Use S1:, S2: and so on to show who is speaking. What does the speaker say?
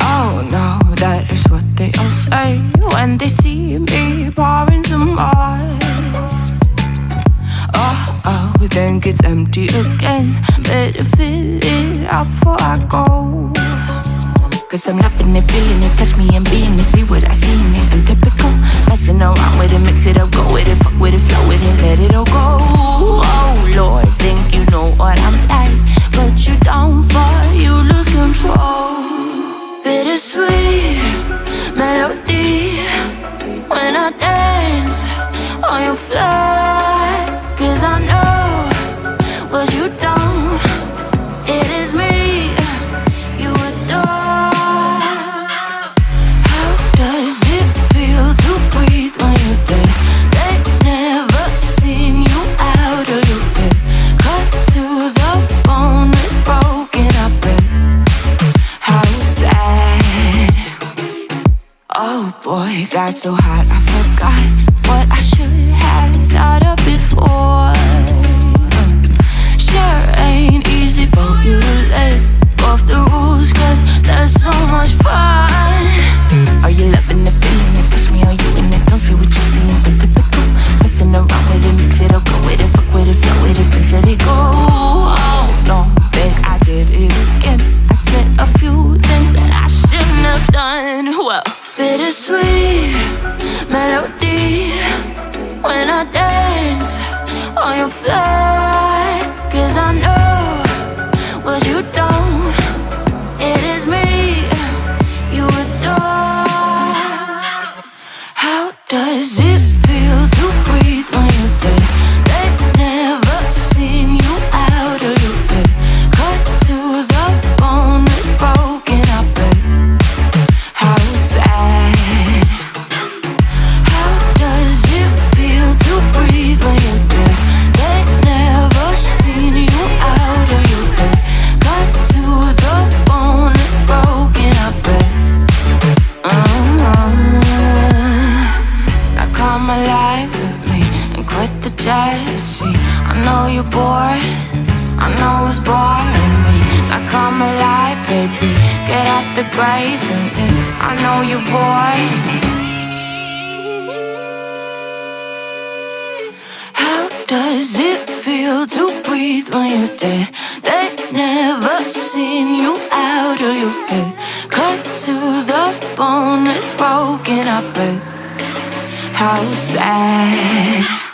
S1: Oh no, that is what they all say when they see me pouring some more. Oh, think it's empty again. Better fill it up before I go. Cause I'm loving it, feeling it, touch me and being it. See what I see in it, I'm typical. Messing around with it, mix it up, go with it, fuck with it, flow with it, let it all go. Oh Lord, think you know what I'm like, but you don't fall, you lose control. Bittersweet melody when I dance on your fly. Cause I know what you don't, it is me you adore. How does it feel to breathe when you're dead? They never seen you out of your bed. Cut to the bone, it's broken, I bet. How sad. Oh boy, got so hot I forgot what I should have thought of before. Sure ain't easy for you to let go of the rules, cause there's so much fun. Are you loving the feeling it? Touch me, are you in it? Don't see what you're seeing, but typical. Messing around with it, mix it up, go with it, fuck with it, flow with it, please let it go. Oh no, think I did it again. I said a few things that I shouldn't have done. Well, bittersweet melody when I dance on your fly. Cause I know what you don't, it is me you adore. How does it feel to breathe when you're dead? They never seen you out of your bed. Cut to the bone, it's broken, I bet. How sad. How does it feel to breathe when you're dead? They never seen you out of your bed. Cut to the bone, it's broken, I bet. Now come alive with me and quit the jealousy. I know you're bored, I know it's boring me. Now come alive, baby, get out the grave and live. I know you're bored. How does it feel to breathe when you're dead? They never seen you out of your bed. Cut to the bone, it's broken, I bet. How sad.